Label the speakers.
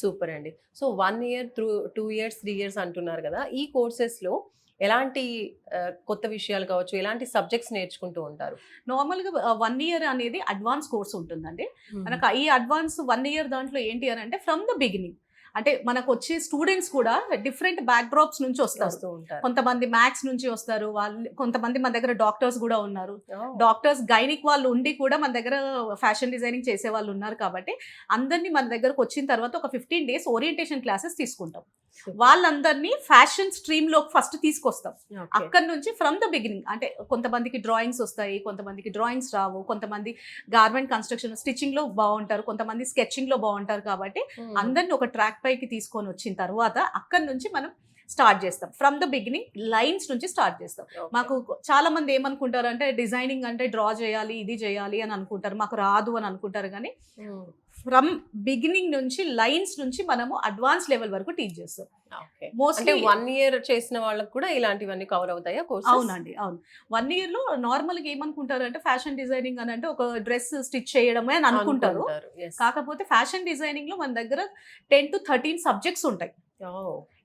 Speaker 1: Super అండి. So 1 year, 2 years, 3 years అంటున్నారు గదా! ఈ కోర్సెస్‌లో ఎలాంటి కొత్త విషయాలు కావచ్చు, ఎలాంటి సబ్జెక్ట్స్ నేర్చుకుంటూ ఉంటారు?
Speaker 2: నార్మల్‌గా 1 ఇయర్ అనేది అడ్వాన్స్ కోర్స్ ఉంటుందండి. మనకు ఈ అడ్వాన్స్ 1 ఇయర్ దాంట్లో ఏంటి అనంటే ఫ్రమ్ ద బిగినింగ్. అంటే మనకొచ్చే స్టూడెంట్స్ కూడా డిఫరెంట్ బ్యాక్ డ్రాప్స్ నుంచి వస్తారు.
Speaker 1: వస్తూ ఉంటారు.
Speaker 2: కొంతమంది మ్యాథ్స్ నుంచి వస్తారు. కొంతమంది మన దగ్గర డాక్టర్స్ గూడా ఉన్నారు.
Speaker 1: ఓహ్!
Speaker 2: డాక్టర్స్, గైనిక్ వాళ్ళు ఉండి కూడా మన దగ్గర ఫ్యాషన్ డిజైనింగ్ చేసేవాళ్ళు ఉన్నారు కాబట్టి, అందరిని మన దగ్గరకొచ్చిన తర్వాత ఒక 15 డేస్ ఓరియంటేషన్ క్లాసెస్ తీసుకుంటాం.
Speaker 1: సూపర్.
Speaker 2: వాళ్ళందరినీ ఫ్యాషన్ స్ట్రీమ్‌లోకి ఫస్ట్ తీసుకొస్తాం.
Speaker 1: ఓకే.
Speaker 2: అక్కడి నుంచి ఫ్రమ్ ద బిగినింగ్ అంటే కొంతమందికి డ్రాయింగ్స్ వస్తాయి, కొంతమందికి డ్రాయింగ్స్ రావు, కొంతమంది గార్మెంట్ కన్స్ట్రక్షన్ స్టిచ్చింగ్‌లో బావుంటారు, కొంతమంది స్కెచింగ్‌లో బావుంటారు కాబట్టి
Speaker 1: హ్మ్.
Speaker 2: అందరిని ఒక ట్రాక్ పైకి తీసుకొని వచ్చిన తర్వాత అక్కడి నుంచి మనం స్టార్ట్ చేస్తాం. ఫ్రమ్ ద బిగినింగ్ లైన్స్ నుంచి స్టార్ట్ చేస్తాం.
Speaker 1: ఓకే.
Speaker 2: మాకు చాలా మంది ఏమనుకుంటారంటే డిజైనింగ్ అంటే డ్రా చేయాలి, ఇది చేయాలి అని అనుకుంటారు. మాకు రాదు అని అనుకుంటారు కానీ
Speaker 1: హ్మ్.
Speaker 2: ఫ్రమ్ బిగినింగ్ నుంచి లైన్స్ నుంచి మనము అడ్వాన్స్ లెవెల్ వరకు టీచ్ చేస్తాం.
Speaker 1: ఓకే. అంటే
Speaker 2: మోస్ట్లీ
Speaker 1: 1 ఇయర్ చేసిన వాళ్ళకి కూడా ఇలాంటివన్నీ కవర్ అవుతాయా కోర్సెస్?
Speaker 2: అవునండి. అవును. 1 ఇయర్‌లో నార్మల్‌గా ఏమనుకుంటారంటే ఫ్యాషన్ డిజైనింగ్ అని అంటే ఒక డ్రెస్ స్టిచ్ చేయడమే అని అనుకుంటారు.
Speaker 1: యెస్.
Speaker 2: కాకపోతే ఫ్యాషన్ డిజైనింగ్‌లో మన దగ్గర 10-13 సబ్జెక్ట్స్ ఉంటాయి.
Speaker 1: ఓహ్!